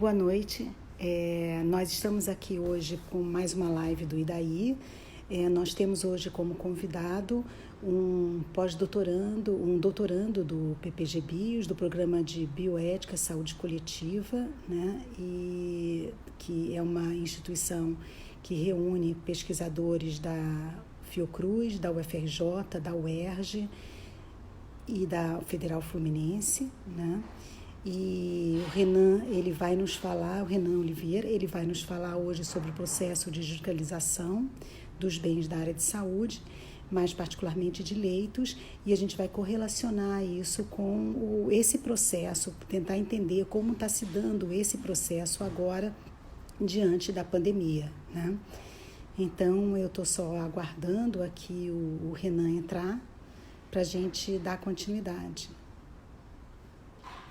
Boa noite. Nós estamos aqui hoje com mais uma live do IDAI. Nós temos hoje como convidado um pós-doutorando, um doutorando do PPG Bios, do Programa de Bioética e Saúde Coletiva, né? E que é uma instituição que reúne pesquisadores da Fiocruz, da UFRJ, da UERJ e da Federal Fluminense, né? E o Renan, ele vai nos falar, o Renan Oliveira, ele vai nos falar hoje sobre o processo de judicialização dos bens da área de saúde, mais particularmente de leitos, e a gente vai correlacionar isso com esse processo, tentar entender como está se dando esse processo agora diante da pandemia, né? Então, eu estou só aguardando aqui o Renan entrar para a gente dar continuidade.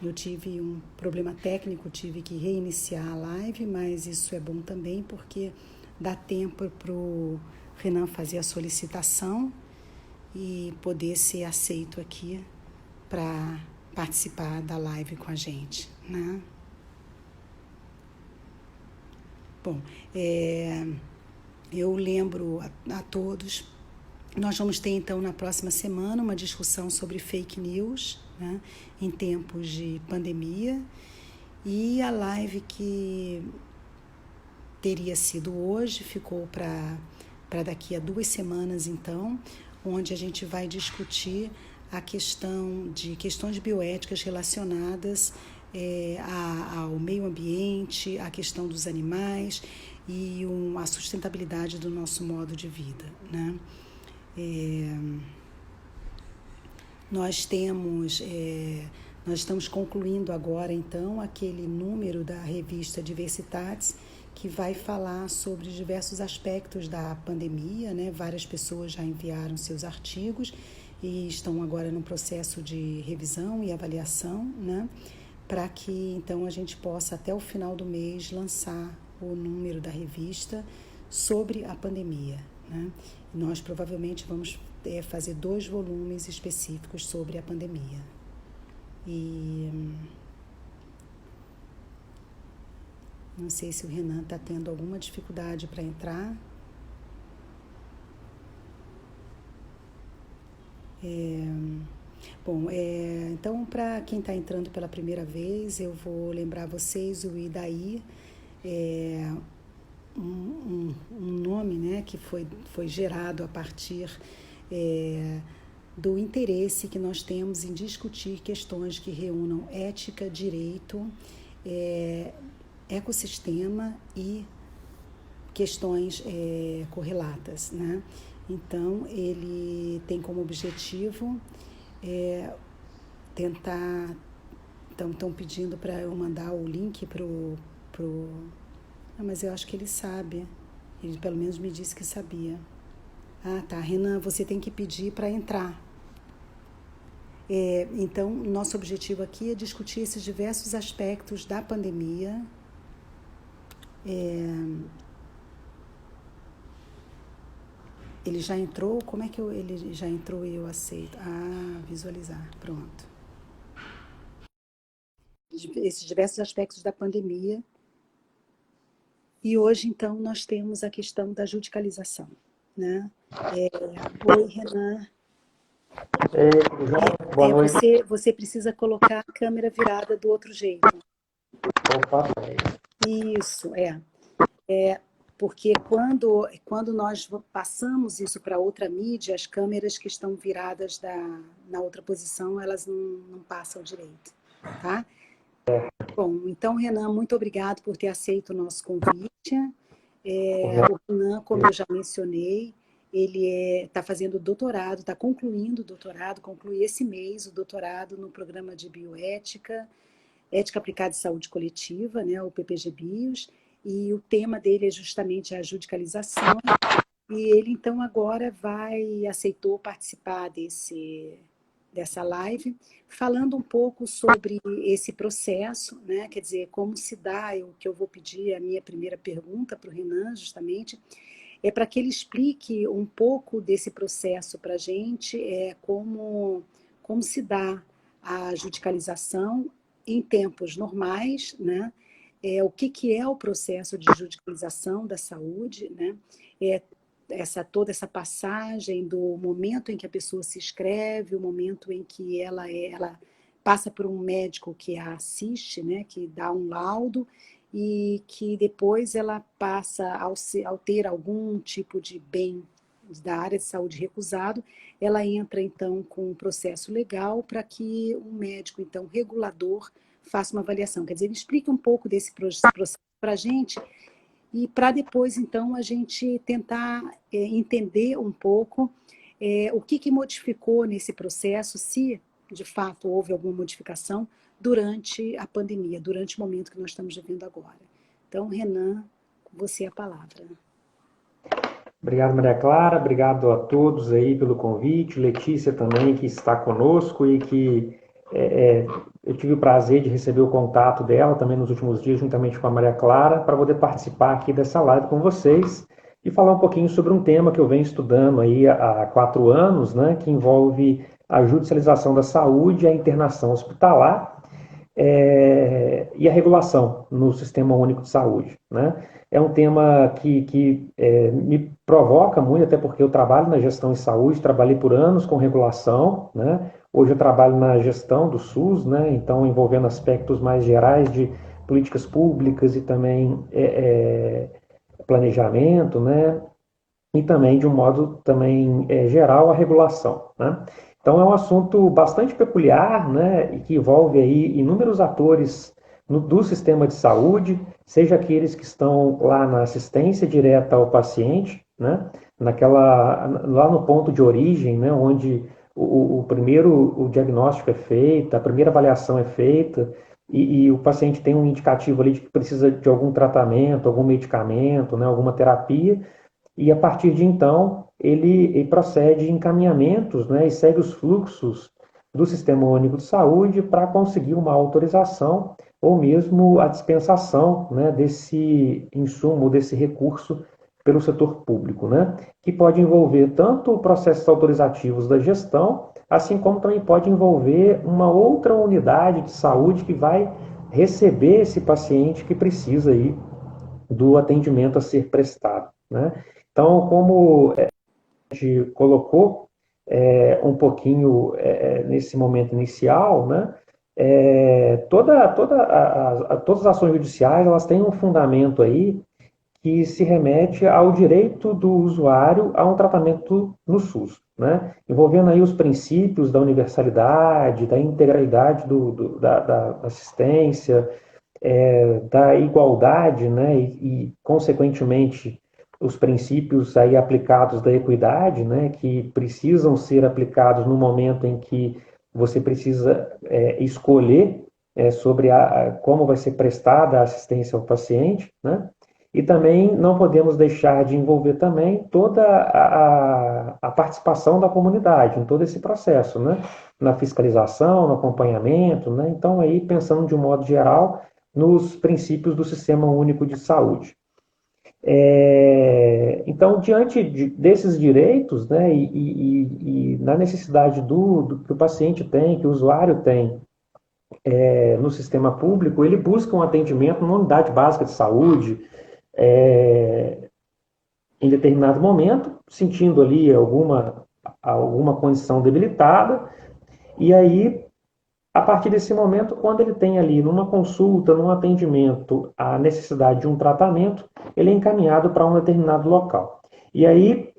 Eu tive um problema técnico, tive que reiniciar a live, mas isso é bom também porque dá tempo para o Renan fazer a solicitação e poder ser aceito aqui para participar da live com a gente, né? Bom, eu lembro a todos, nós vamos ter então na próxima semana uma discussão sobre fake news, né, em tempos de pandemia, e a live que teria sido hoje ficou para daqui a 2 semanas então, onde a gente vai discutir a questão de questões bioéticas relacionadas ao meio ambiente, a questão dos animais e a sustentabilidade do nosso modo de vida, né? Nós estamos concluindo agora, então, aquele número da revista Diversitates, que vai falar sobre diversos aspectos da pandemia, né? Várias pessoas já enviaram seus artigos e estão agora no processo de revisão e avaliação, né? Para que, então, a gente possa, até o final do mês, lançar o número da revista sobre a pandemia, né? Nós provavelmente vamos fazer 2 volumes específicos sobre a pandemia. E não sei se o Renan está tendo alguma dificuldade para entrar. Então, para quem está entrando pela primeira vez, eu vou lembrar vocês o IDAI, um nome, né, que foi gerado a partir do interesse que nós temos em discutir questões que reúnam ética, direito, ecossistema e questões correlatas, né? Então, ele tem como objetivo tentar... Estão pedindo para eu mandar o link pro... mas eu acho que ele sabe. Ele pelo menos me disse que sabia. Ah, tá. Renan, você tem que pedir para entrar. Então, nosso objetivo aqui é discutir esses diversos aspectos da pandemia. Ele já entrou? Como é que ele já entrou e eu aceito? Ah, visualizar. Pronto. Esses diversos aspectos da pandemia. E hoje, então, nós temos a questão da judicialização, né? Oi, Renan. Boa noite. Você precisa colocar a câmera virada do outro jeito. Opa. Isso, porque quando nós passamos isso para outra mídia, as câmeras que estão viradas na outra posição, elas não passam direito, tá? Bom, então, Renan, muito obrigado por ter aceito o nosso convite. O Renan, como eu já mencionei, ele está fazendo doutorado, está concluindo o doutorado, conclui esse mês o doutorado no programa de bioética, ética aplicada em saúde coletiva, né, o PPG Bios, e o tema dele é justamente a judicialização, e ele então agora aceitou participar dessa live, falando um pouco sobre esse processo, né? Quer dizer, como se dá, o que eu vou pedir, a minha primeira pergunta para o Renan, justamente, é para que ele explique um pouco desse processo para a gente, como se dá a judicialização em tempos normais, né? o que é o processo de judicialização da saúde, né? É, toda essa passagem do momento em que a pessoa se inscreve, o momento em que ela passa por um médico que a assiste, né, que dá um laudo, e que depois ela passa, ao ter algum tipo de bem da área de saúde recusado, ela entra então com um processo legal para que um médico, então, regulador, faça uma avaliação. Quer dizer, ele explica um pouco desse processo para a gente, e para depois, então, a gente tentar entender um pouco o que modificou nesse processo, se de fato houve alguma modificação durante a pandemia, durante o momento que nós estamos vivendo agora. Então, Renan, com você a palavra. Obrigado, Maria Clara. Obrigado a todos aí pelo convite. Letícia também, que está conosco e que eu tive o prazer de receber o contato dela também nos últimos dias, juntamente com a Maria Clara, para poder participar aqui dessa live com vocês e falar um pouquinho sobre um tema que eu venho estudando aí há 4 anos, né, que envolve a judicialização da saúde, a internação hospitalar e a regulação no Sistema Único de Saúde, né? É um tema que me provoca muito, até porque eu trabalho na gestão em saúde, trabalhei por anos com regulação, né? Hoje eu trabalho na gestão do SUS, né? Então envolvendo aspectos mais gerais de políticas públicas e também planejamento, né? E também, de um modo também geral, a regulação, né? Então, é um assunto bastante peculiar, né, e que envolve aí inúmeros atores do sistema de saúde, seja aqueles que estão lá na assistência direta ao paciente, né, lá no ponto de origem, né, onde o primeiro o diagnóstico é feito, a primeira avaliação é feita, e o paciente tem um indicativo ali de que precisa de algum tratamento, algum medicamento, né, alguma terapia, e a partir de então ele procede em encaminhamentos, né, e segue os fluxos do Sistema Único de Saúde para conseguir uma autorização ou mesmo a dispensação, né, desse insumo, desse recurso pelo setor público, né, que pode envolver tanto processos autorizativos da gestão, assim como também pode envolver uma outra unidade de saúde que vai receber esse paciente que precisa aí do atendimento a ser prestado, né? Então, como a gente colocou um pouquinho nesse momento inicial, né? Todas as ações judiciais elas têm um fundamento aí que se remete ao direito do usuário a um tratamento no SUS, né? Envolvendo aí os princípios da universalidade, da integralidade da assistência, da igualdade, né? Consequentemente, os princípios aí aplicados da equidade, né, que precisam ser aplicados no momento em que você precisa escolher sobre como vai ser prestada a assistência ao paciente, né? E também não podemos deixar de envolver também toda a participação da comunidade em todo esse processo, né? Na fiscalização, no acompanhamento, né? Então aí pensando de um modo geral nos princípios do Sistema Único de Saúde. Então, diante desses direitos, né, e na necessidade do que o paciente tem, que o usuário tem no sistema público, ele busca um atendimento numa unidade básica de saúde em determinado momento, sentindo ali alguma condição debilitada, e aí a partir desse momento, quando ele tem ali numa consulta, num atendimento, a necessidade de um tratamento, ele é encaminhado para um determinado local. E aí,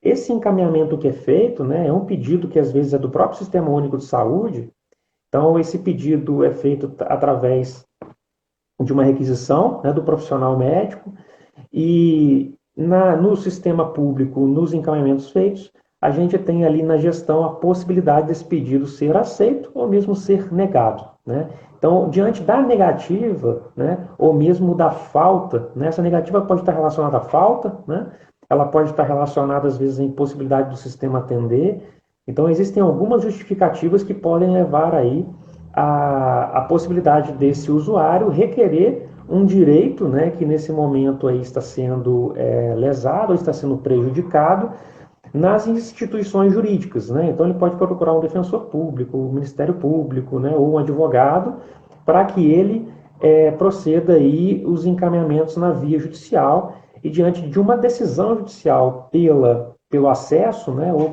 esse encaminhamento que é feito, né, é um pedido que às vezes é do próprio Sistema Único de Saúde. Então, esse pedido é feito através de uma requisição, né, do profissional médico, e no sistema público, nos encaminhamentos feitos, a gente tem ali na gestão a possibilidade desse pedido ser aceito ou mesmo ser negado, né? Então, diante da negativa, né, ou mesmo da falta, né, essa negativa pode estar relacionada à falta, né? Ela pode estar relacionada, às vezes, à impossibilidade do sistema atender. Então, existem algumas justificativas que podem levar aí a possibilidade desse usuário requerer um direito, né, que nesse momento aí está sendo lesado ou está sendo prejudicado nas instituições jurídicas, né? Então ele pode procurar um defensor público, o Ministério Público, né, ou um advogado, para que ele proceda aí os encaminhamentos na via judicial e diante de uma decisão judicial pelo acesso, né, ou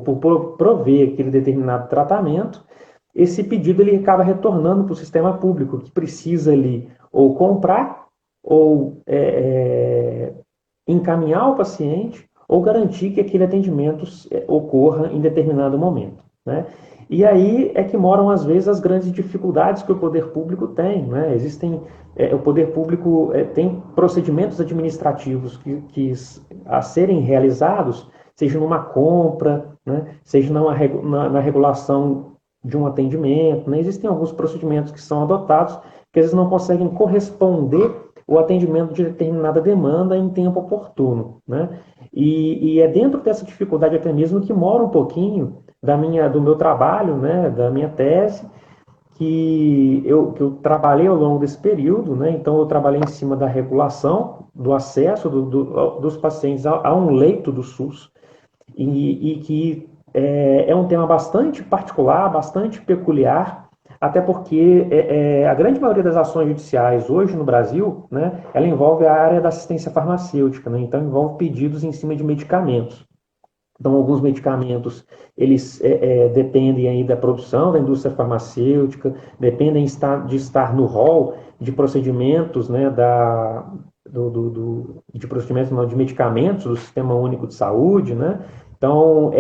por prover aquele determinado tratamento, esse pedido ele acaba retornando para o sistema público, que precisa ali ou comprar, ou encaminhar o paciente, ou garantir que aquele atendimento ocorra em determinado momento, né? E aí é que moram, às vezes, as grandes dificuldades que o poder público tem, né? O poder público tem procedimentos administrativos a serem realizados, seja numa compra, né? Seja na regulação de um atendimento, né? Existem alguns procedimentos que são adotados que às vezes não conseguem corresponder o atendimento de determinada demanda em tempo oportuno, né? E é dentro dessa dificuldade até mesmo que mora um pouquinho do meu trabalho, né? Da minha tese, que eu trabalhei ao longo desse período, né? Então eu trabalhei em cima da regulação do acesso dos pacientes a um leito do SUS, e que é um tema bastante particular, bastante peculiar, até porque a grande maioria das ações judiciais hoje no Brasil, né, ela envolve a área da assistência farmacêutica, né, então envolve pedidos em cima de medicamentos. Então, alguns medicamentos, eles dependem aí da produção da indústria farmacêutica, dependem de estar no rol de procedimentos, né, de procedimentos não, de medicamentos do Sistema Único de Saúde, né? Então,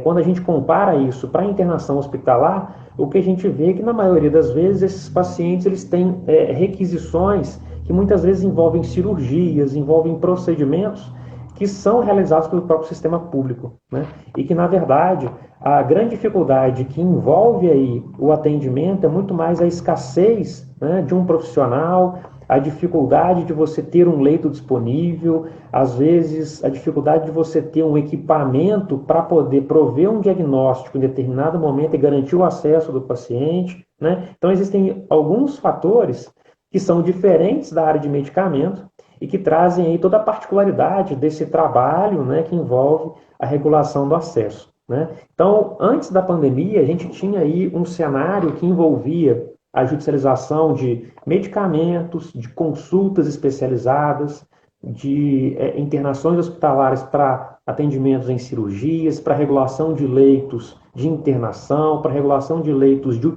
quando a gente compara isso para a internação hospitalar, o que a gente vê é que, na maioria das vezes, esses pacientes eles têm requisições que muitas vezes envolvem cirurgias, envolvem procedimentos que são realizados pelo próprio sistema público, né? E que, na verdade, a grande dificuldade que envolve aí o atendimento é muito mais a escassez, né, de um profissional, a dificuldade de você ter um leito disponível, às vezes a dificuldade de você ter um equipamento para poder prover um diagnóstico em determinado momento e garantir o acesso do paciente, né? Então existem alguns fatores que são diferentes da área de medicamento e que trazem aí toda a particularidade desse trabalho, né, que envolve a regulação do acesso, né? Então, antes da pandemia, a gente tinha aí um cenário que envolvia a judicialização de medicamentos, de consultas especializadas, de internações hospitalares para atendimentos em cirurgias, para regulação de leitos de internação, para regulação de leitos de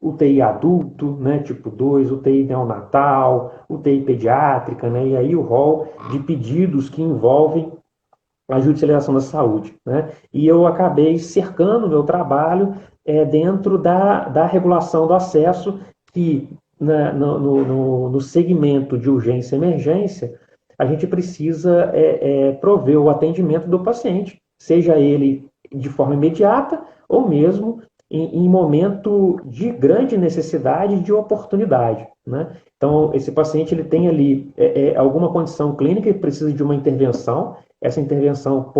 UTI adulto, né, tipo 2, UTI neonatal, UTI pediátrica, né, e aí o rol de pedidos que envolvem a judicialização da saúde, né? E eu acabei cercando o meu trabalho dentro da regulação do acesso, que né, no segmento de urgência e emergência, a gente precisa prover o atendimento do paciente, seja ele de forma imediata ou mesmo em momento de grande necessidade de oportunidade, né? Então, esse paciente ele tem ali alguma condição clínica e precisa de uma intervenção. Essa intervenção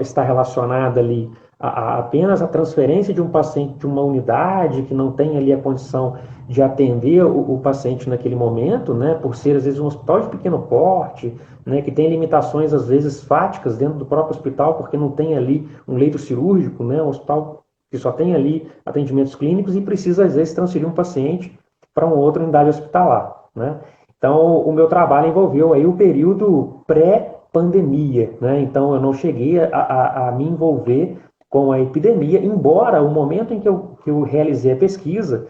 estar relacionada ali a apenas a transferência de um paciente de uma unidade que não tem ali a condição de atender o paciente naquele momento, né, por ser às vezes um hospital de pequeno porte, né, que tem limitações às vezes fáticas dentro do próprio hospital, porque não tem ali um leito cirúrgico, né, um hospital que só tem ali atendimentos clínicos e precisa às vezes transferir um paciente para uma outra unidade hospitalar, né? Então, o meu trabalho envolveu aí o período pré-pandemia, né? Então, eu não cheguei a me envolver com a epidemia, embora o momento em que eu realizei a pesquisa,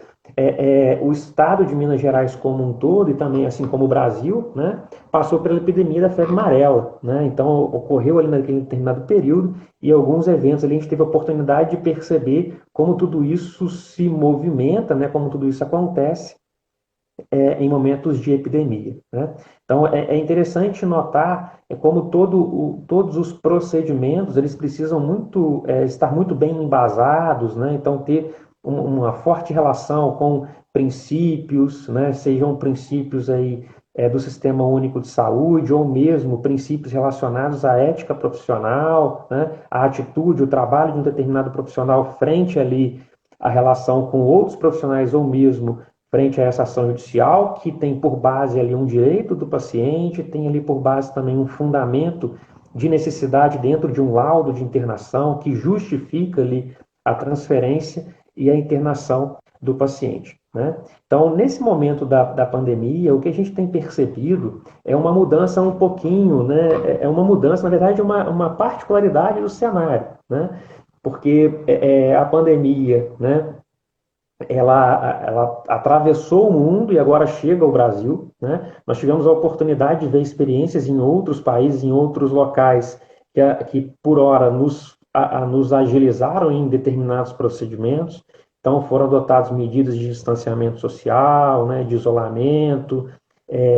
o estado de Minas Gerais como um todo, e também assim como o Brasil, né, passou pela epidemia da febre amarela, né? Então, ocorreu ali naquele determinado período, e alguns eventos ali a gente teve a oportunidade de perceber como tudo isso se movimenta, né, como tudo isso acontece em momentos de epidemia, né? Então, é interessante notar como todos os procedimentos eles precisam estar muito bem embasados, né? Então, ter uma forte relação com princípios, né? Sejam princípios aí, do Sistema Único de Saúde ou mesmo princípios relacionados à ética profissional, né? A atitude, o trabalho de um determinado profissional frente ali à relação com outros profissionais ou mesmo frente a essa ação judicial, que tem por base ali um direito do paciente, tem ali por base também um fundamento de necessidade dentro de um laudo de internação que justifica ali a transferência e a internação do paciente, né? Então, nesse momento da pandemia, o que a gente tem percebido é uma mudança um pouquinho, né? É uma mudança, na verdade, uma particularidade do cenário, né? Porque a pandemia, né? Ela atravessou o mundo e agora chega ao Brasil, né? Nós tivemos a oportunidade de ver experiências em outros países, em outros locais, que por hora nos agilizaram em determinados procedimentos. Então, foram adotadas medidas de distanciamento social, né, de isolamento,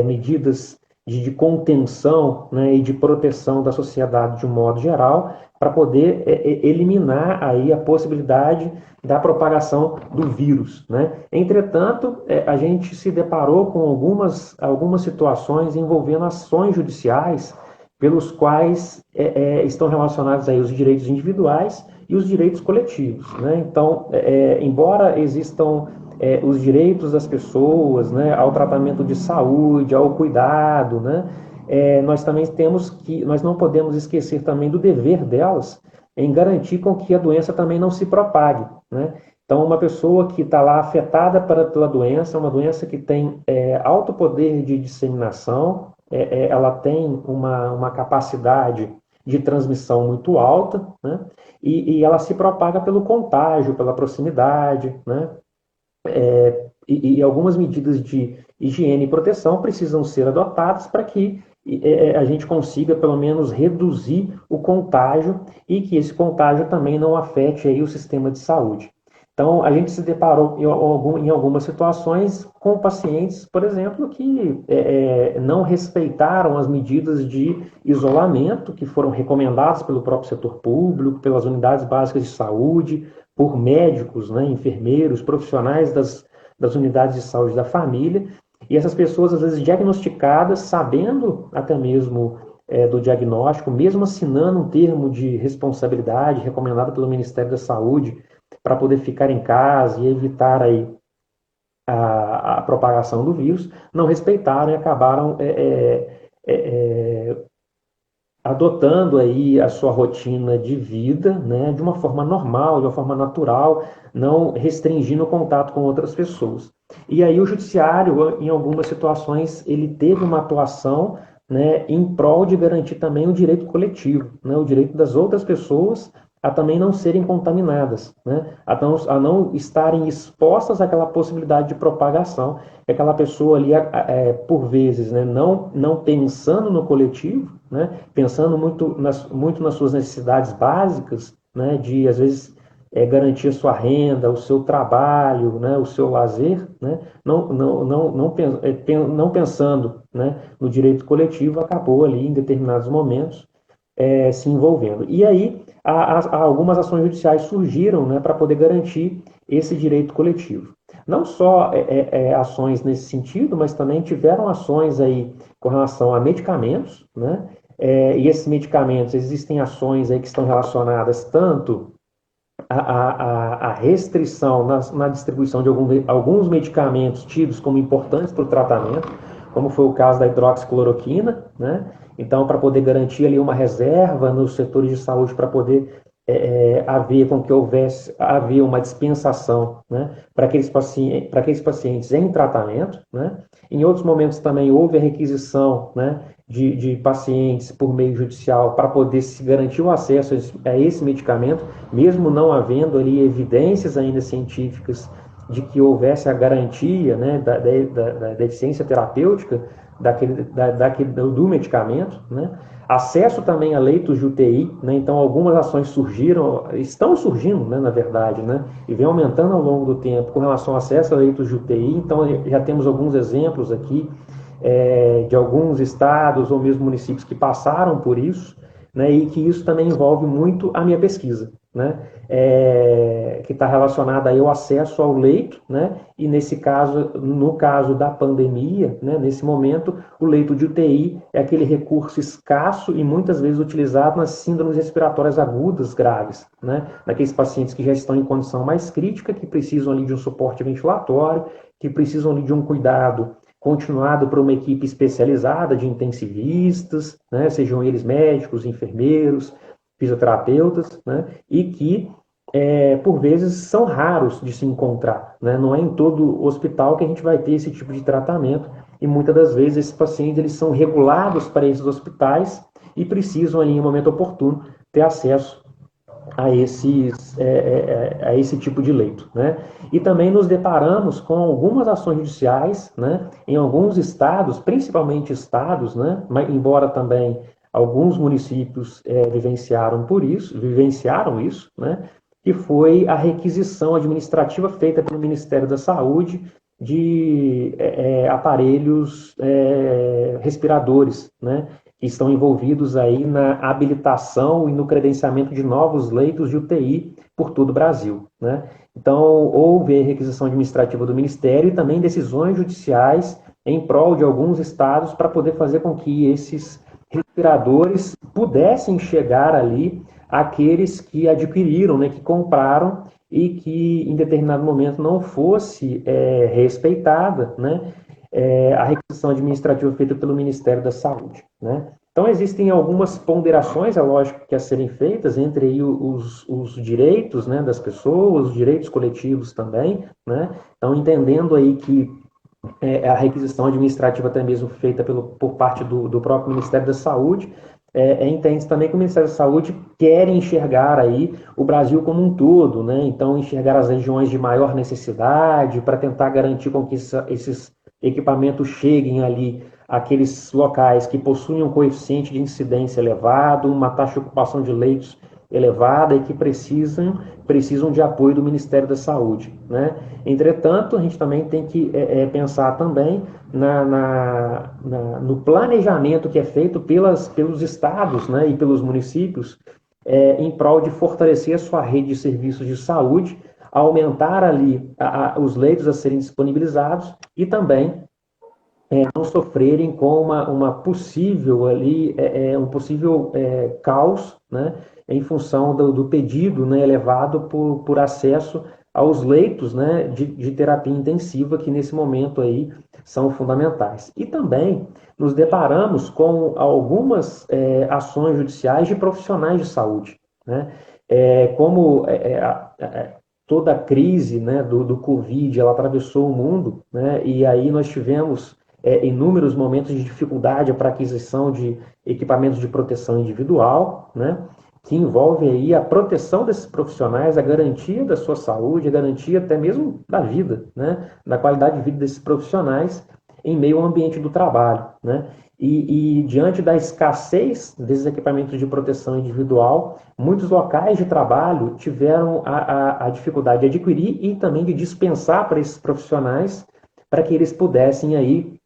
medidas de contenção, né, e de proteção da sociedade de um modo geral, para poder eliminar aí a possibilidade da propagação do vírus, né? Entretanto, a gente se deparou com algumas situações envolvendo ações judiciais pelos quais estão relacionados aí os direitos individuais e os direitos coletivos, né? Então, embora existam os direitos das pessoas, né, ao tratamento de saúde, ao cuidado, né, nós não podemos esquecer também do dever delas em garantir com que a doença também não se propague, né? Então, uma pessoa que está lá afetada pela doença, uma doença que tem alto poder de disseminação, ela tem uma capacidade de transmissão muito alta, né? E ela se propaga pelo contágio, pela proximidade, né? E algumas medidas de higiene e proteção precisam ser adotadas para que a gente consiga, pelo menos, reduzir o contágio e que esse contágio também não afete aí o sistema de saúde. Então, a gente se deparou em algumas situações com pacientes, por exemplo, que não respeitaram as medidas de isolamento que foram recomendadas pelo próprio setor público, pelas unidades básicas de saúde, por médicos, né, enfermeiros, profissionais das unidades de saúde da família, e essas pessoas, às vezes, diagnosticadas, sabendo até mesmo do diagnóstico, mesmo assinando um termo de responsabilidade recomendado pelo Ministério da Saúde para poder ficar em casa e evitar aí a propagação do vírus, não respeitaram e acabaram adotando aí a sua rotina de vida, né, de uma forma normal, de uma forma natural, não restringindo o contato com outras pessoas. E aí o judiciário, em algumas situações, ele teve uma atuação, né, em prol de garantir também o direito coletivo, né, o direito das outras pessoas a também não serem contaminadas, né, a não estarem expostas àquela possibilidade de propagação, que aquela pessoa ali, por vezes, né, não pensando no coletivo, né, pensando muito nas suas necessidades básicas, né, de, às vezes, garantir a sua renda, o seu trabalho, né, o seu lazer, né, não pensando, né, no direito coletivo, acabou ali, em determinados momentos, se envolvendo. E aí, algumas ações judiciais surgiram, né, para poder garantir esse direito coletivo. Não só ações nesse sentido, mas também tiveram ações aí com relação a medicamentos, né? E esses medicamentos, existem ações aí que estão relacionadas tanto à restrição na distribuição de alguns medicamentos tidos como importantes para o tratamento, como foi o caso da hidroxicloroquina, né? Então, para poder garantir ali uma reserva nos setores de saúde, para poder haver com que haver uma dispensação, né, para aqueles pacientes em tratamento, né? Em outros momentos também houve a requisição, né, de pacientes por meio judicial para poder se garantir o acesso a esse medicamento, mesmo não havendo ali evidências ainda científicas de que houvesse a garantia, né, da eficiência terapêutica do medicamento, né? Acesso também a leitos de UTI, né? Então algumas ações estão surgindo, né, na verdade, né, e vem aumentando ao longo do tempo com relação ao acesso a leitos de UTI. Então já temos alguns exemplos aqui de alguns estados ou mesmo municípios que passaram por isso, né, e que isso também envolve muito a minha pesquisa, né, que está relacionada aí ao acesso ao leito, né, e no caso da pandemia, né, nesse momento, o leito de UTI é aquele recurso escasso e muitas vezes utilizado nas síndromes respiratórias agudas graves, né, naqueles pacientes que já estão em condição mais crítica, que precisam ali de um suporte ventilatório, que precisam ali de um cuidado continuado por uma equipe especializada de intensivistas, né, sejam eles médicos, enfermeiros, fisioterapeutas, né, e que, por vezes, são raros de se encontrar. Né? Não é em todo hospital que a gente vai ter esse tipo de tratamento, e muitas das vezes esses pacientes eles são regulados para esses hospitais e precisam, ali, em um momento oportuno, ter acesso a esse tipo de leito. Né? E também nos deparamos com algumas ações judiciais, né, em alguns estados, principalmente estados, né, mas, embora também alguns municípios vivenciaram isso, né, que foi a requisição administrativa feita pelo Ministério da Saúde de aparelhos respiradores, né, que estão envolvidos aí na habilitação e no credenciamento de novos leitos de UTI por todo o Brasil. Né? Então, houve a requisição administrativa do Ministério e também decisões judiciais em prol de alguns estados para poder fazer com que esses respiradores pudessem chegar ali àqueles que adquiriram, né, que compraram e que em determinado momento não fosse respeitada, né, a requisição administrativa feita pelo Ministério da Saúde. Né? Então, existem algumas ponderações, é lógico, que a serem feitas entre aí os direitos, né, das pessoas, os direitos coletivos também. Né? Então, entendendo aí que a requisição administrativa até mesmo feita por parte do próprio Ministério da Saúde, entende também que o Ministério da Saúde quer enxergar aí o Brasil como um todo, né? Então enxergar as regiões de maior necessidade para tentar garantir com que esses equipamentos cheguem ali àqueles locais que possuem um coeficiente de incidência elevado, uma taxa de ocupação de leitos elevada e que precisam de apoio do Ministério da Saúde. Né? Entretanto, a gente também tem que pensar também no planejamento que é feito pelos estados, né, e pelos municípios em prol de fortalecer a sua rede de serviços de saúde, aumentar ali os leitos a serem disponibilizados e também não sofrerem com uma possível ali, um possível caos, né, em função do pedido, né, elevado por acesso aos leitos, né, de terapia intensiva, que nesse momento aí são fundamentais. E também nos deparamos com algumas ações judiciais de profissionais de saúde. Né? Como toda a crise, né, do Covid, ela atravessou o mundo, né, e aí nós tivemos inúmeros momentos de dificuldade para aquisição de equipamentos de proteção individual, né, que envolve aí a proteção desses profissionais, a garantia da sua saúde, a garantia até mesmo da vida, né, da qualidade de vida desses profissionais em meio ao ambiente do trabalho. Né. E diante da escassez desses equipamentos de proteção individual, muitos locais de trabalho tiveram a dificuldade de adquirir e também de dispensar para esses profissionais, para que eles pudessem aí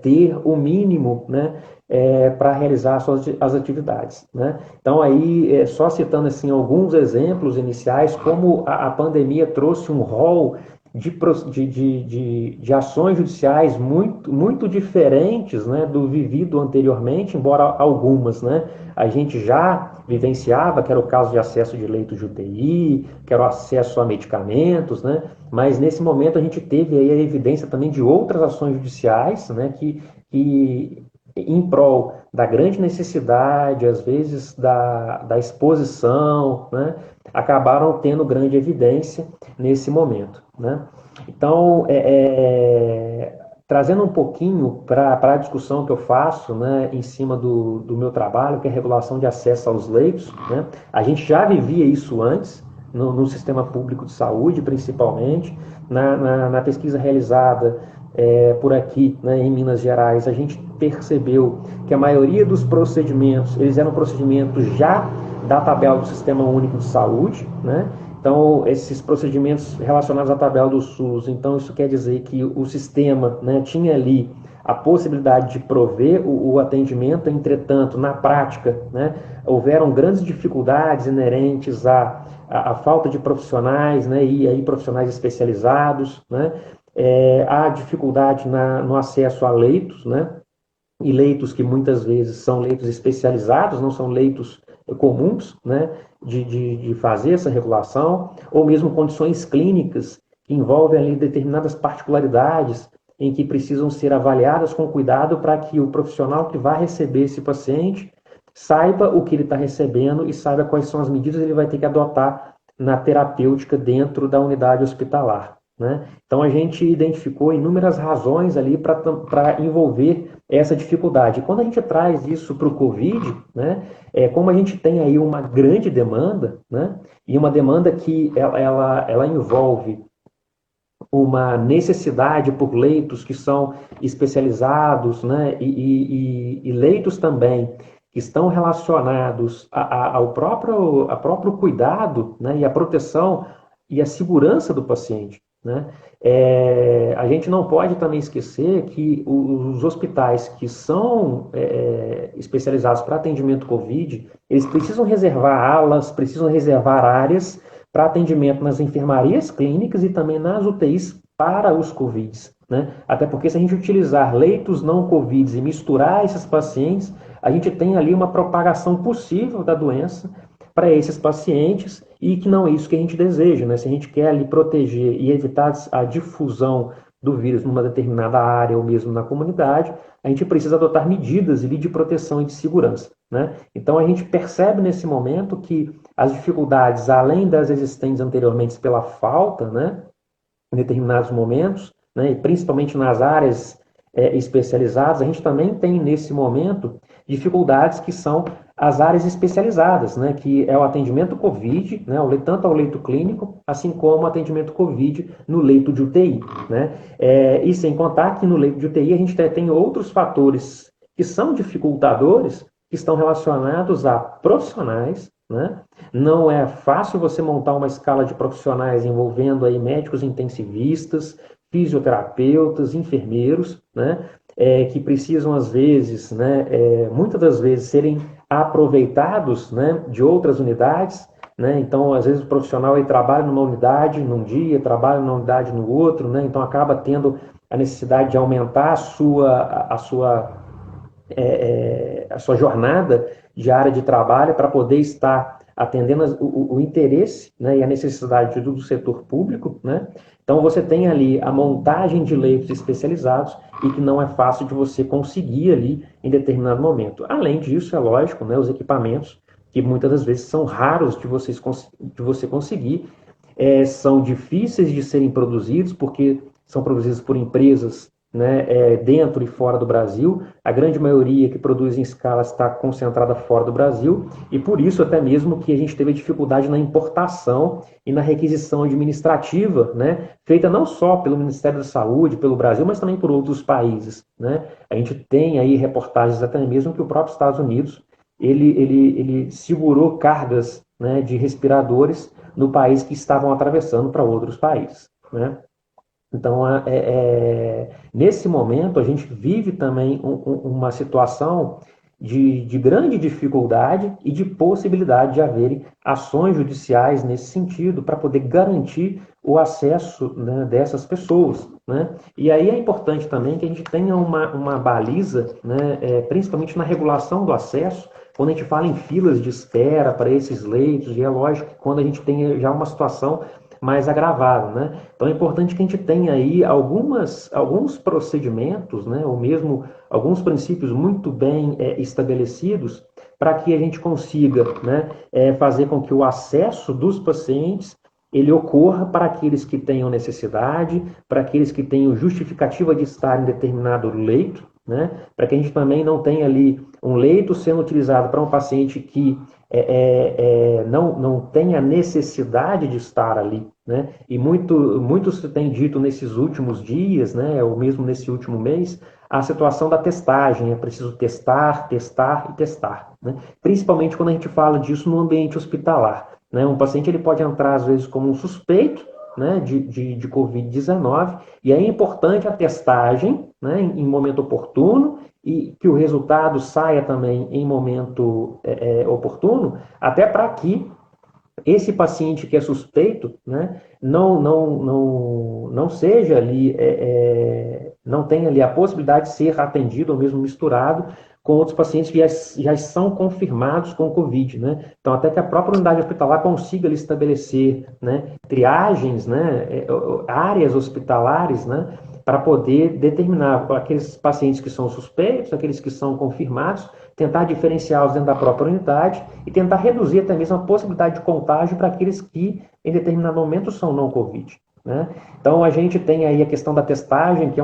ter o mínimo, né, para realizar as atividades. Né? Então, aí, só citando assim, alguns exemplos iniciais, como a pandemia trouxe um rol de ações judiciais muito, muito diferentes, né, do vivido anteriormente, embora algumas, né, a gente já vivenciava, que era o caso de acesso de leito de UTI, que era o acesso a medicamentos, né, mas nesse momento a gente teve aí a evidência também de outras ações judiciais, né, que em prol da grande necessidade, às vezes da exposição, né, acabaram tendo grande evidência nesse momento. Né? Então, trazendo um pouquinho para a discussão que eu faço, né, em cima do meu trabalho, que é a regulação de acesso aos leitos, né? A gente já vivia isso antes, no sistema público de saúde, principalmente. Na pesquisa realizada por aqui, né, em Minas Gerais, a gente percebeu que a maioria dos procedimentos, eles eram procedimentos já da tabela do Sistema Único de Saúde, né? Então, esses procedimentos relacionados à tabela do SUS, então isso quer dizer que o sistema, né, tinha ali a possibilidade de prover o atendimento, entretanto, na prática, né, houveram grandes dificuldades inerentes à falta de profissionais, né, e aí profissionais especializados, né, há dificuldade no acesso a leitos, né, e leitos que muitas vezes são leitos especializados, não são leitos comuns, né, de fazer essa regulação, ou mesmo condições clínicas que envolvem ali determinadas particularidades em que precisam ser avaliadas com cuidado para que o profissional que vai receber esse paciente saiba o que ele está recebendo e saiba quais são as medidas que ele vai ter que adotar na terapêutica dentro da unidade hospitalar, né? Então a gente identificou inúmeras razões ali para envolver essa dificuldade. Quando a gente traz isso para o Covid, né, como a gente tem aí uma grande demanda, né, e uma demanda que ela envolve uma necessidade por leitos que são especializados, né, e leitos também que estão relacionados ao próprio cuidado, né, e a proteção e a segurança do paciente, né? A gente não pode também esquecer que os hospitais que são especializados para atendimento COVID, eles precisam reservar alas, precisam reservar áreas para atendimento nas enfermarias clínicas e também nas UTIs para os COVIDs, né? Até porque se a gente utilizar leitos não COVIDs e misturar esses pacientes, a gente tem ali uma propagação possível da doença para esses pacientes e que não é isso que a gente deseja, né? Se a gente quer ali proteger e evitar a difusão do vírus numa determinada área ou mesmo na comunidade, a gente precisa adotar medidas ali de proteção e de segurança, né? Então a gente percebe nesse momento que as dificuldades, além das existentes anteriormente pela falta, né, em determinados momentos, né, e principalmente nas áreas especializadas, a gente também tem nesse momento dificuldades que são as áreas especializadas, né, que é o atendimento COVID, né, tanto ao leito clínico, assim como o atendimento COVID no leito de UTI, né, e sem contar que no leito de UTI a gente tem outros fatores que são dificultadores, que estão relacionados a profissionais, né? Não é fácil você montar uma escala de profissionais envolvendo aí médicos intensivistas, fisioterapeutas, enfermeiros, né? Que precisam às vezes, né? Muitas das vezes serem aproveitados, né? De outras unidades, né? Então às vezes o profissional ele trabalha numa unidade num dia, trabalha numa unidade no outro, né? Então acaba tendo a necessidade de aumentar a sua jornada de área de trabalho para poder estar atendendo o interesse, né, e a necessidade do setor público, né? Então você tem ali a montagem de leitos especializados e que não é fácil de você conseguir ali em determinado momento. Além disso, é lógico, né, os equipamentos que muitas das vezes são raros de você conseguir, são difíceis de serem produzidos porque são produzidos por empresas, né, dentro e fora do Brasil. A grande maioria que produz em escala está concentrada fora do Brasil e por isso até mesmo que a gente teve dificuldade na importação e na requisição administrativa, né, feita não só pelo Ministério da Saúde, pelo Brasil, mas também por outros países, né? A gente tem aí reportagens até mesmo que o próprio Estados Unidos ele segurou cargas, né, de respiradores no país que estavam atravessando para outros países, né? Então, nesse momento, a gente vive também uma situação de grande dificuldade e de possibilidade de haverem ações judiciais nesse sentido para poder garantir o acesso, né, dessas pessoas, né? E aí é importante também que a gente tenha uma baliza, né, principalmente na regulação do acesso, quando a gente fala em filas de espera para esses leitos, e é lógico que quando a gente tem já uma situação mais agravado, né? Então é importante que a gente tenha aí alguns procedimentos, né, ou mesmo alguns princípios muito bem estabelecidos para que a gente consiga, né, fazer com que o acesso dos pacientes ele ocorra para aqueles que tenham necessidade, para aqueles que tenham justificativa de estar em determinado leito, né? Para que a gente também não tenha ali um leito sendo utilizado para um paciente que não tem a necessidade de estar ali, né? E muito se tem dito nesses últimos dias, né, ou mesmo nesse último mês, a situação da testagem. É preciso testar, testar e testar, né? Principalmente quando a gente fala disso no ambiente hospitalar, né? Um paciente ele pode entrar, às vezes, como um suspeito, né, de Covid-19, e é importante a testagem, né, em momento oportuno, e que o resultado saia também em momento oportuno, até para que esse paciente que é suspeito, né, não seja ali, não tenha ali a possibilidade de ser atendido ou mesmo misturado com outros pacientes que já são confirmados com Covid, né? Então, até que a própria unidade hospitalar consiga ali estabelecer, né, triagens, né, áreas hospitalares, né, para poder determinar aqueles pacientes que são suspeitos, aqueles que são confirmados, tentar diferenciá-los dentro da própria unidade e tentar reduzir até mesmo a possibilidade de contágio para aqueles que, em determinado momento, são não Covid, né? Então, a gente tem aí a questão da testagem, que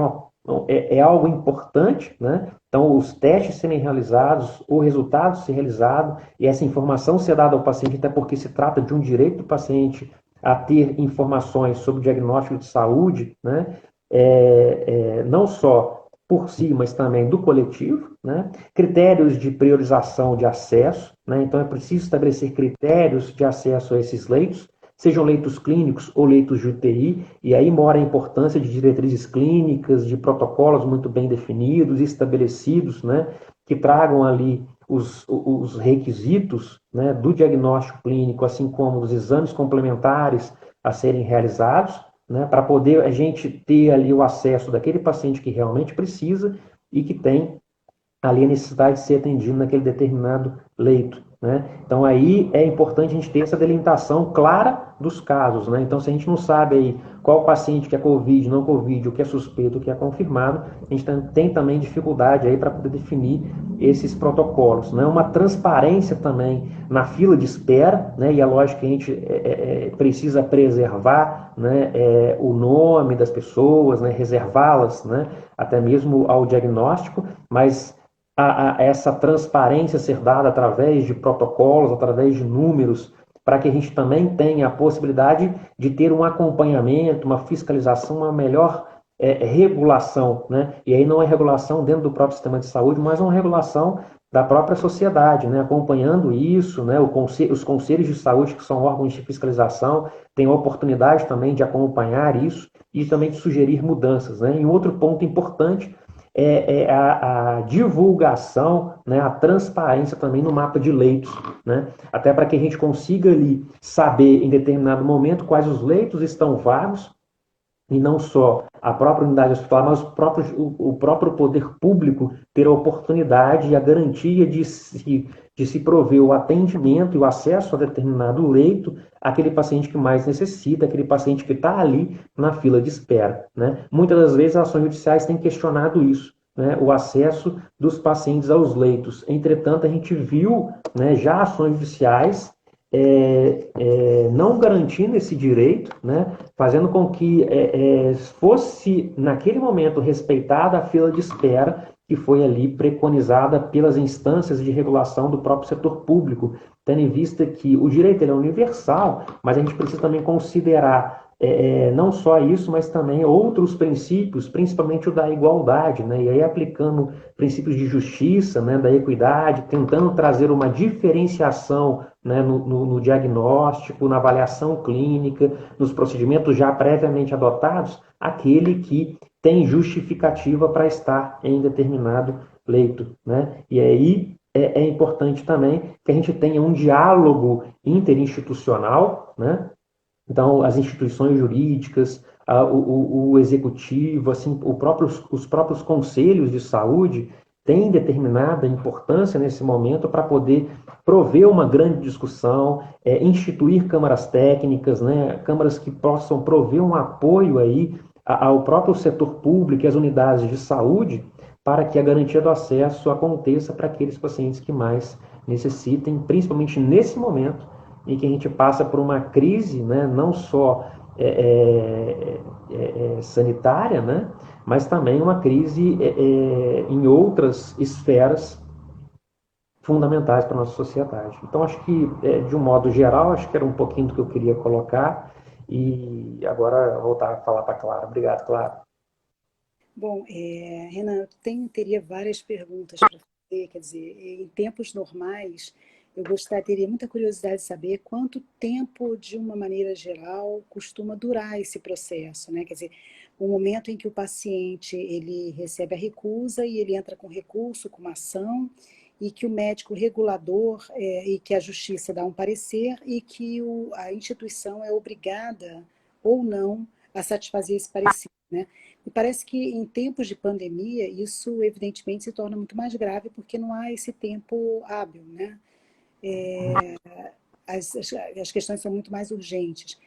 é algo importante, né? Então, os testes serem realizados, o resultado ser realizado e essa informação ser dada ao paciente, até porque se trata de um direito do paciente a ter informações sobre o diagnóstico de saúde, né? Não só por si, mas também do coletivo, né? Critérios de priorização de acesso, né? Então, é preciso estabelecer critérios de acesso a esses leitos, sejam leitos clínicos ou leitos de UTI, e aí mora a importância de diretrizes clínicas, de protocolos muito bem definidos, estabelecidos, né, que tragam ali os requisitos, né, do diagnóstico clínico, assim como os exames complementares a serem realizados, né, para poder a gente ter ali o acesso daquele paciente que realmente precisa e que tem ali a necessidade de ser atendido naquele determinado leito, né? Então aí é importante a gente ter essa delimitação clara dos casos, né? Então se a gente não sabe aí qual paciente que é Covid, não Covid, o que é suspeito, o que é confirmado, a gente tem também dificuldade aí para poder definir esses protocolos, né? Uma transparência também na fila de espera, né? E é lógico que a gente precisa preservar, né? O nome das pessoas, né? Reservá-las, né? Até mesmo ao diagnóstico, mas essa transparência ser dada através de protocolos, através de números, para que a gente também tenha a possibilidade de ter um acompanhamento, uma fiscalização, uma melhor regulação, né? E aí não é regulação dentro do próprio sistema de saúde, mas uma regulação da própria sociedade, né? Acompanhando isso, né? Os conselhos de saúde, que são órgãos de fiscalização, têm a oportunidade também de acompanhar isso e também de sugerir mudanças, né? E um outro ponto importante a divulgação, né, a transparência também no mapa de leitos, né, até para que a gente consiga ali saber em determinado momento quais os leitos estão vagos e não só a própria unidade hospitalar, mas o próprio poder público ter a oportunidade e a garantia de se prover o atendimento e o acesso a determinado leito àquele paciente que mais necessita, aquele paciente que está ali na fila de espera, né? Muitas das vezes as ações judiciais têm questionado isso, né, o acesso dos pacientes aos leitos. Entretanto, a gente viu, né, já ações judiciais não garantindo esse direito, né, fazendo com que fosse, naquele momento, respeitada a fila de espera que foi ali preconizada pelas instâncias de regulação do próprio setor público, tendo em vista que o direito ele é universal, mas a gente precisa também considerar não só isso, mas também outros princípios, principalmente o da igualdade, né? E aí aplicando princípios de justiça, né, da equidade, tentando trazer uma diferenciação, né, no diagnóstico, na avaliação clínica, nos procedimentos já previamente adotados, aquele que tem justificativa para estar em determinado leito, né? E aí é importante também que a gente tenha um diálogo interinstitucional, né? Então, as instituições jurídicas, o executivo, assim, os próprios conselhos de saúde têm determinada importância nesse momento para poder prover uma grande discussão, instituir câmaras técnicas, né, câmaras que possam prover um apoio aí ao próprio setor público e às unidades de saúde para que a garantia do acesso aconteça para aqueles pacientes que mais necessitem, principalmente nesse momento em que a gente passa por uma crise, né, não só sanitária, né, mas também uma crise em outras esferas fundamentais para a nossa sociedade. Então, acho que, de um modo geral, acho que era um pouquinho do que eu queria colocar, e agora voltar a falar para a Clara. Obrigado, Clara. Bom, Renan, teria várias perguntas para fazer, quer dizer, em tempos normais, teria muita curiosidade de saber quanto tempo, de uma maneira geral, costuma durar esse processo, né? Quer dizer, o momento em que o paciente ele recebe a recusa e ele entra com recurso, com uma ação, e que o médico regulador e que a justiça dá um parecer e que a instituição é obrigada ou não a satisfazer esse parecer, né? E parece que em tempos de pandemia isso evidentemente se torna muito mais grave porque não há esse tempo hábil, né? As questões são muito mais urgentes.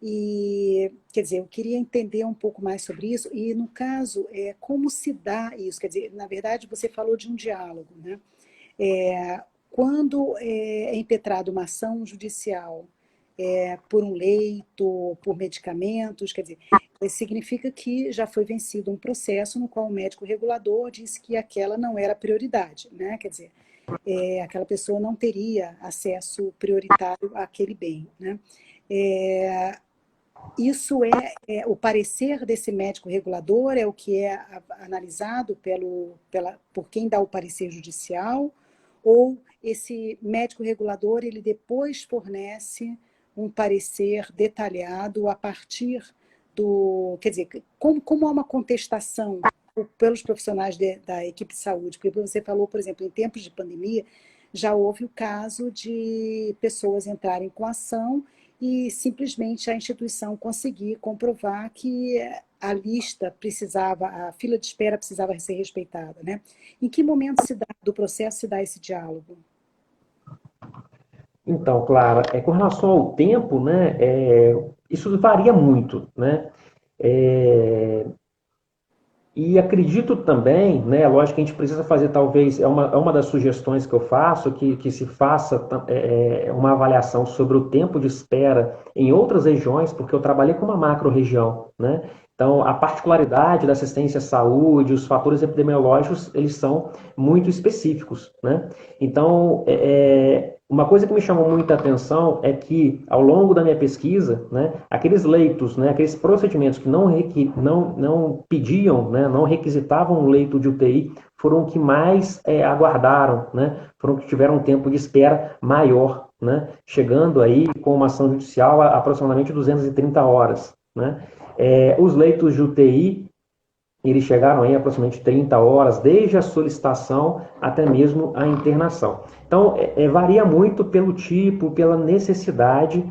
E, quer dizer, eu queria entender um pouco mais sobre isso e, no caso, como se dá isso? Quer dizer, na verdade, você falou de um diálogo, né? Quando é impetrada uma ação judicial por um leito, por medicamentos, quer dizer, significa que já foi vencido um processo no qual o médico regulador disse que aquela não era prioridade, né? Quer dizer, aquela pessoa não teria acesso prioritário àquele bem, né? É, isso o parecer desse médico regulador, é o que é analisado por quem dá o parecer judicial, ou esse médico regulador, ele depois fornece um parecer detalhado a partir quer dizer, como há uma contestação pelos profissionais da equipe de saúde, porque você falou, por exemplo, em tempos de pandemia, já houve o caso de pessoas entrarem com ação e simplesmente a instituição conseguir comprovar que a fila de espera precisava ser respeitada, né? Em que momento do processo se dá esse diálogo? Então, Clara, com relação ao tempo, né, isso varia muito, né? É, e acredito também, né, lógico que a gente precisa fazer, talvez, é uma das sugestões que eu faço, que se faça uma avaliação sobre o tempo de espera em outras regiões, porque eu trabalhei com uma macro-região, né? Então, a particularidade da assistência à saúde, os fatores epidemiológicos, eles são muito específicos, né? Então, uma coisa que me chamou muita atenção é que, ao longo da minha pesquisa, né, aqueles leitos, né, aqueles procedimentos que não pediam, né, não requisitavam um leito de UTI, foram os que mais aguardaram, né, foram os que tiveram um tempo de espera maior, né, chegando aí com uma ação judicial a aproximadamente 230 horas. Né. Os leitos de UTI, eles chegaram aí a aproximadamente 30 horas, desde a solicitação até mesmo a internação. Então, varia muito pelo tipo, pela necessidade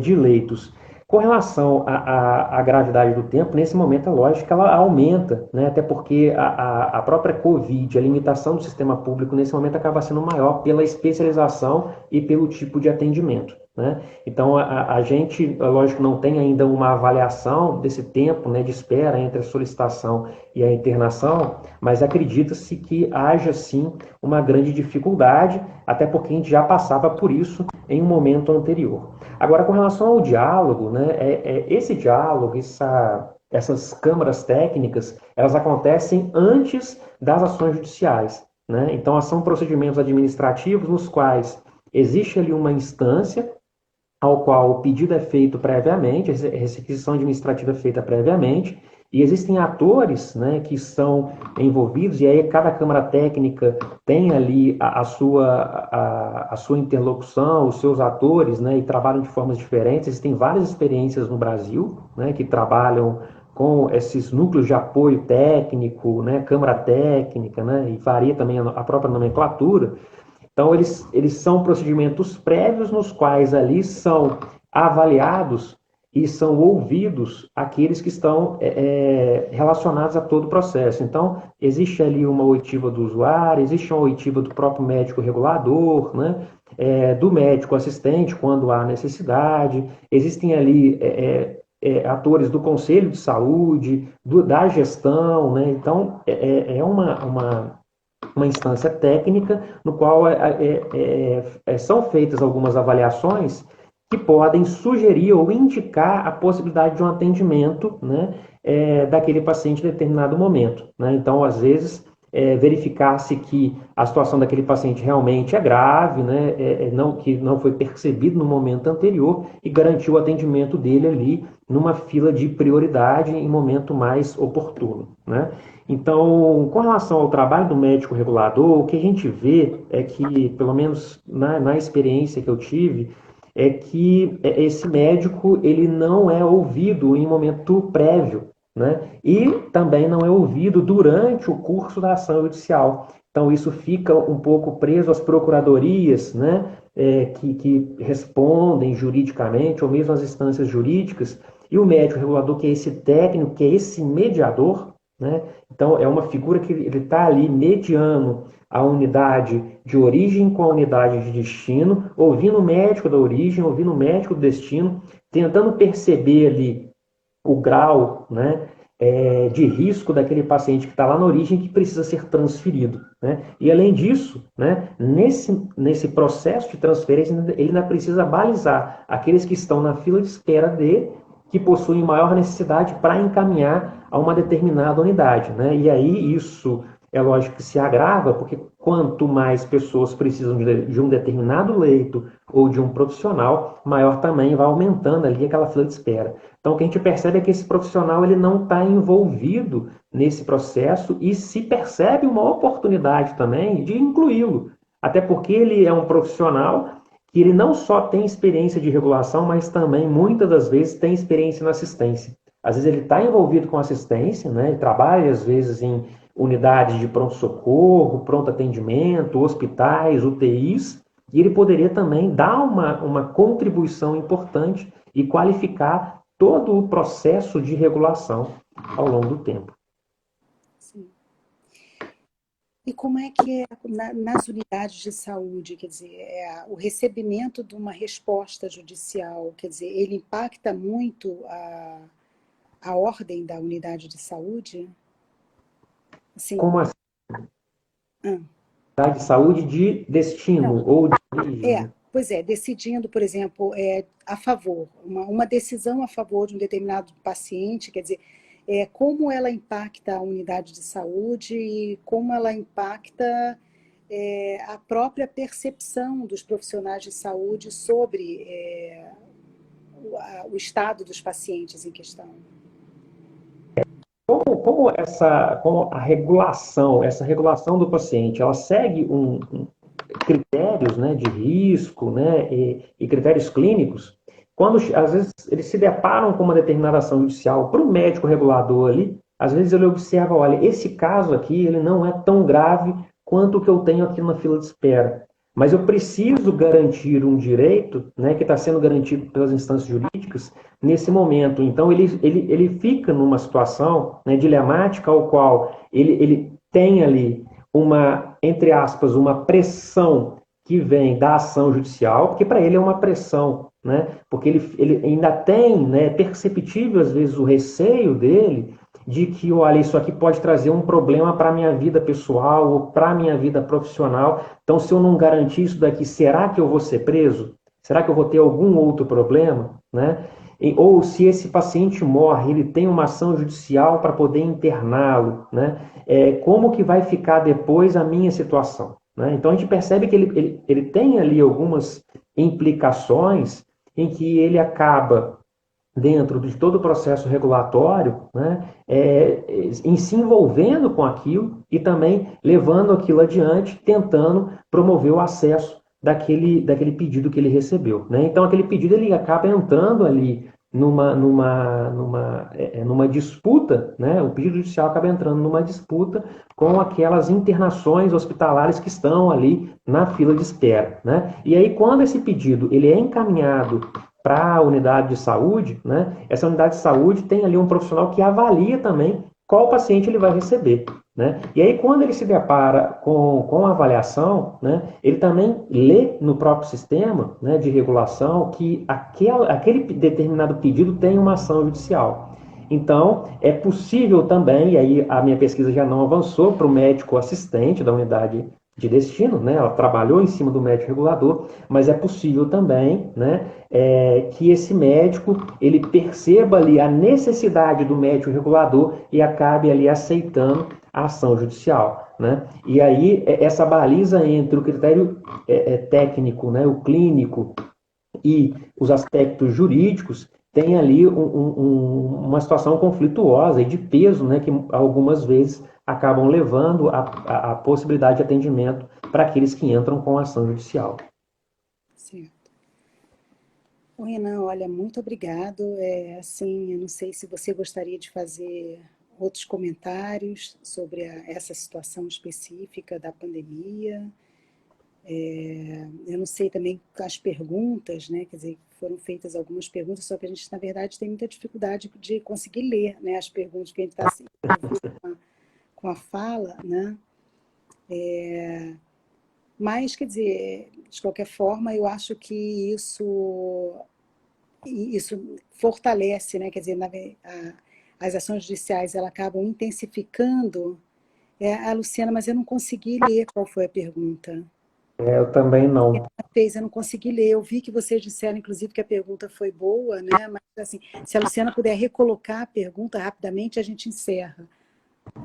de leitos. Com relação à gravidade do tempo, nesse momento, é lógico que ela aumenta, né? Até porque a própria Covid, a limitação do sistema público, nesse momento, acaba sendo maior pela especialização e pelo tipo de atendimento. Né? Então, a gente, lógico, não tem ainda uma avaliação desse tempo, né, de espera entre a solicitação e a internação, mas acredita-se que haja, sim, uma grande dificuldade, até porque a gente já passava por isso em um momento anterior. Agora, com relação ao diálogo, né, esse diálogo, essas câmaras técnicas, elas acontecem antes das ações judiciais. Né? Então, são procedimentos administrativos nos quais existe ali uma instância ao qual o pedido é feito previamente, a requisição administrativa é feita previamente, e existem atores, né, que são envolvidos, e aí cada Câmara Técnica tem ali a sua interlocução, os seus atores, né, e trabalham de formas diferentes. Existem várias experiências no Brasil, né, que trabalham com esses núcleos de apoio técnico, né, Câmara Técnica, né, e varia também a própria nomenclatura. Então, eles são procedimentos prévios nos quais ali são avaliados e são ouvidos aqueles que estão relacionados a todo o processo. Então, existe ali uma oitiva do usuário, existe uma oitiva do próprio médico regulador, né? Do médico assistente, quando há necessidade. Existem ali atores do Conselho de Saúde, da gestão, né? Então, é uma instância técnica no qual são feitas algumas avaliações que podem sugerir ou indicar a possibilidade de um atendimento, né, daquele paciente em determinado momento. Né? Então, às vezes, verificar-se que a situação daquele paciente realmente é grave, né, que não foi percebido no momento anterior, e garantir o atendimento dele ali numa fila de prioridade em momento mais oportuno. Né? Então, com relação ao trabalho do médico regulador, o que a gente vê é que, pelo menos na experiência que eu tive, é que esse médico ele não é ouvido em momento prévio, né? E também não é ouvido durante o curso da ação judicial. Então, isso fica um pouco preso às procuradorias, né? Que respondem juridicamente, ou mesmo às instâncias jurídicas, e o médico regulador, que é esse técnico, que é esse mediador, né? Então, é uma figura que ele está ali mediando a unidade de origem com a unidade de destino, ouvindo o médico da origem, ouvindo o médico do destino, tentando perceber ali o grau, né, de risco daquele paciente que está lá na origem que precisa ser transferido, né? E além disso, né, nesse processo de transferência, ele ainda precisa balizar aqueles que estão na fila de espera dele, que possuem maior necessidade para encaminhar a uma determinada unidade, né? E aí isso é lógico que se agrava, porque quanto mais pessoas precisam de um determinado leito ou de um profissional, maior também vai aumentando ali aquela fila de espera. Então, o que a gente percebe é que esse profissional ele não está envolvido nesse processo e se percebe uma oportunidade também de incluí-lo. Até porque ele é um profissional que ele não só tem experiência de regulação, mas também, muitas das vezes, tem experiência na assistência. Às vezes ele está envolvido com assistência, né? Ele trabalha, às vezes, em unidades de pronto-socorro, pronto atendimento, hospitais, UTIs, e ele poderia também dar uma contribuição importante e qualificar todo o processo de regulação ao longo do tempo. Sim. E como é que é nas unidades de saúde, quer dizer, o recebimento de uma resposta judicial, quer dizer, ele impacta muito a ordem da unidade de saúde? Assim, Como a ah, unidade de saúde de não, destino ou de origem? pois é, decidindo, por exemplo, a favor, uma decisão a favor de um determinado paciente, quer dizer, como ela impacta a unidade de saúde e como ela impacta a própria percepção dos profissionais de saúde sobre o estado dos pacientes em questão. Como a regulação, essa regulação do paciente, ela segue critérios, né, de risco, né, e critérios clínicos, quando às vezes eles se deparam com uma determinada ação judicial para o médico regulador ali, às vezes ele observa, olha, esse caso aqui ele não é tão grave quanto o que eu tenho aqui na fila de espera. Mas eu preciso garantir um direito, né, que está sendo garantido pelas instâncias jurídicas nesse momento. Então, ele fica numa situação, né, dilemática, ao qual ele tem ali entre aspas, uma pressão que vem da ação judicial, porque para ele é uma pressão, né? Porque ele ainda tem, né, perceptível às vezes o receio dele de que, olha, isso aqui pode trazer um problema para a minha vida pessoal ou para a minha vida profissional. Então, se eu não garantir isso daqui, será que eu vou ser preso? Será que eu vou ter algum outro problema, né? Ou se esse paciente morre, ele tem uma ação judicial para poder interná-lo, né? Como que vai ficar depois a minha situação, né? Então a gente percebe que ele tem ali algumas implicações em que ele acaba dentro de todo o processo regulatório, né, em se envolvendo com aquilo e também levando aquilo adiante, tentando promover o acesso daquele pedido que ele recebeu, né? Então aquele pedido ele acaba entrando ali numa disputa, né? O pedido judicial acaba entrando numa disputa com aquelas internações hospitalares que estão ali na fila de espera, né? E aí quando esse pedido ele é encaminhado para a unidade de saúde, né? Essa unidade de saúde tem ali um profissional que avalia também qual paciente ele vai receber, né? E aí, quando ele se depara com a avaliação, né, ele também lê no próprio sistema, né, de regulação que aquele determinado pedido tem uma ação judicial. Então, é possível também, e aí a minha pesquisa já não avançou para o médico assistente da unidade de destino, né? Ela trabalhou em cima do médico regulador, mas é possível também, né, que esse médico ele perceba ali a necessidade do médico regulador e acabe ali aceitando a ação judicial, né? E aí essa baliza entre o critério técnico, né, o clínico e os aspectos jurídicos tem ali uma situação conflituosa e de peso, né, que algumas vezes acabam levando a possibilidade de atendimento para aqueles que entram com ação judicial. Certo. Ô, Renan, olha, muito obrigado. Assim, eu não sei se você gostaria de fazer outros comentários sobre essa situação específica da pandemia. Eu não sei também as perguntas, né? Quer dizer, foram feitas algumas perguntas, só que a gente, na verdade, tem muita dificuldade de conseguir ler, né, as perguntas, porque a gente está assim, com a fala, né? Mas, quer dizer, de qualquer forma, eu acho que isso fortalece, né? Quer dizer, as ações judiciais elas acabam intensificando. A Luciana, mas eu não consegui ler qual foi a pergunta. Eu também não. Eu não consegui ler. Eu vi que vocês disseram, inclusive, que a pergunta foi boa, né? Mas, assim, se a Luciana puder recolocar a pergunta rapidamente, a gente encerra.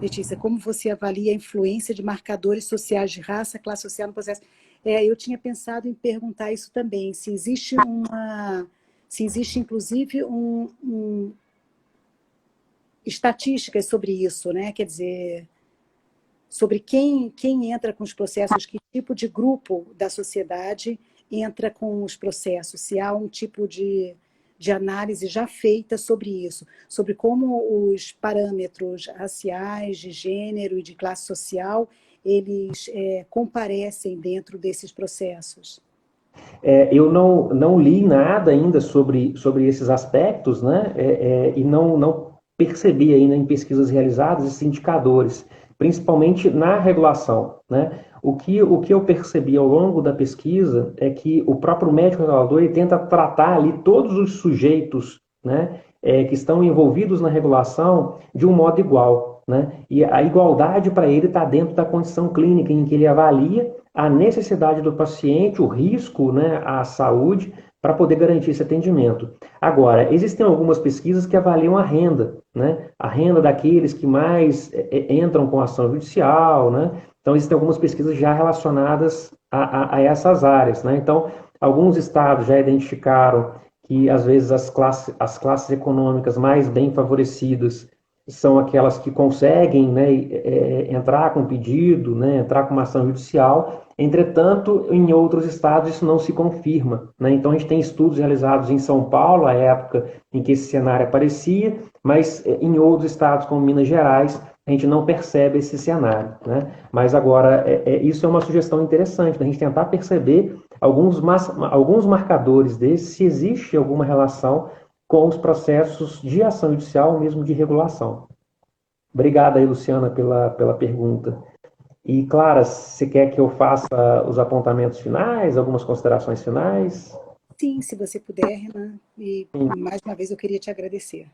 Letícia, como você avalia a influência de marcadores sociais de raça, classe social no processo? Eu tinha pensado em perguntar isso também, se existe inclusive estatísticas sobre isso, né? Quer dizer, sobre quem entra com os processos, que tipo de grupo da sociedade entra com os processos, se há um tipo de análise já feita sobre isso, sobre como os parâmetros raciais, de gênero e de classe social, eles comparecem dentro desses processos. Eu não li nada ainda sobre esses aspectos, né? E não percebi ainda em pesquisas realizadas esses indicadores, principalmente na regulação, né? O que eu percebi ao longo da pesquisa é que o próprio médico regulador ele tenta tratar ali todos os sujeitos, né, que estão envolvidos na regulação de um modo igual, né? E a igualdade para ele está dentro da condição clínica em que ele avalia a necessidade do paciente, o risco, né, à saúde, para poder garantir esse atendimento. Agora, existem algumas pesquisas que avaliam a renda, né, a renda daqueles que mais entram com ação judicial, né, então existem algumas pesquisas já relacionadas a essas áreas, né, então alguns estados já identificaram que às vezes as classes econômicas mais bem favorecidas são aquelas que conseguem, né, entrar com pedido, né, entrar com uma ação judicial. Entretanto, em outros estados isso não se confirma, né? Então a gente tem estudos realizados em São Paulo, a época em que esse cenário aparecia, mas em outros estados, como Minas Gerais, a gente não percebe esse cenário, né? Mas agora, isso é uma sugestão interessante, da gente tentar perceber alguns marcadores desses, se existe alguma relação com os processos de ação judicial, ou mesmo de regulação. Obrigado aí, Luciana, pela pergunta. E, Clara, você quer que eu faça os apontamentos finais, algumas considerações finais? Sim, se você puder, Renan. E, mais uma vez, eu queria te agradecer.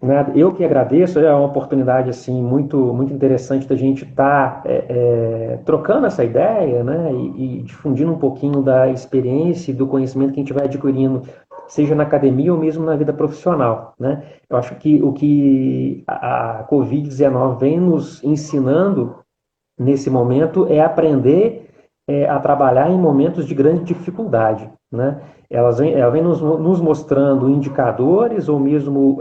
Nada, eu que agradeço, é uma oportunidade assim muito interessante da gente estar trocando essa ideia, né, e difundindo um pouquinho da experiência e do conhecimento que a gente vai adquirindo, seja na academia ou mesmo na vida profissional, né. Eu acho que o que a Covid-19 vem nos ensinando nesse momento é aprender a trabalhar em momentos de grande dificuldade, né? Ela vem nos mostrando indicadores ou mesmo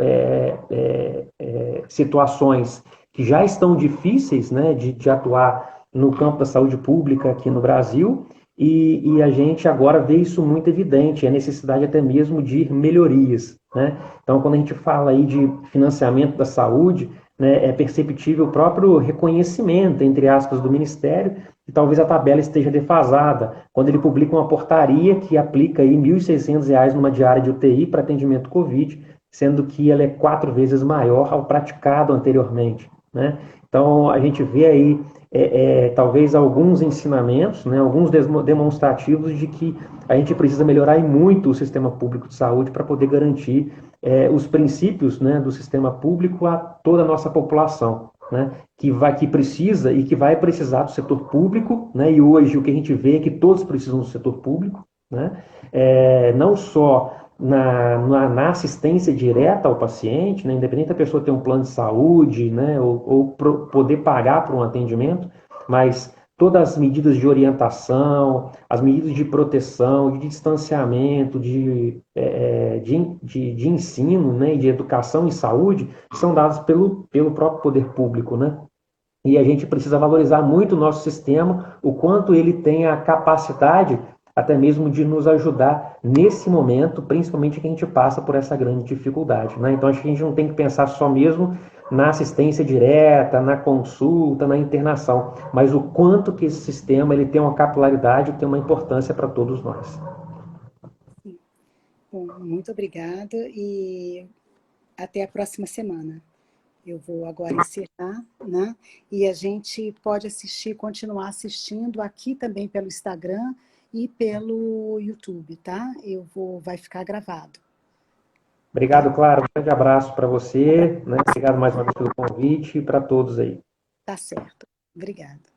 situações que já estão difíceis, né, de atuar no campo da saúde pública aqui no Brasil, e a gente agora vê isso muito evidente, a necessidade até mesmo de melhorias, né? Então, quando a gente fala aí de financiamento da saúde, né, é perceptível o próprio reconhecimento, entre aspas, do Ministério, que talvez a tabela esteja defasada, quando ele publica uma portaria que aplica aí R$ 1.600 numa diária de UTI para atendimento Covid, sendo que ela é 4 vezes maior ao praticado anteriormente, né? Então, a gente vê aí, talvez, alguns ensinamentos, né, alguns demonstrativos de que a gente precisa melhorar muito o sistema público de saúde para poder garantir os princípios, né, do sistema público a toda a nossa população, né, que precisa e que vai precisar do setor público, né, e hoje o que a gente vê é que todos precisam do setor público, né, não só na assistência direta ao paciente, né, independente da pessoa ter um plano de saúde, né, ou poder pagar por um atendimento, mas todas as medidas de orientação, as medidas de proteção, de distanciamento, de ensino, né, e de educação em saúde, são dadas pelo próprio poder público, né? E a gente precisa valorizar muito o nosso sistema, o quanto ele tem a capacidade até mesmo de nos ajudar nesse momento, principalmente que a gente passa por essa grande dificuldade, né? Então, acho que a gente não tem que pensar só mesmo na assistência direta, na consulta, na internação, mas o quanto que esse sistema ele tem uma capilaridade, tem uma importância para todos nós. Bom, muito obrigada e até a próxima semana. Eu vou agora encerrar, né? E a gente pode assistir, continuar assistindo aqui também pelo Instagram e pelo YouTube, tá? Vai ficar gravado, tá? Obrigado, Clara. Um grande abraço para você, né? Obrigado mais uma vez pelo convite e para todos aí. Tá certo. Obrigada.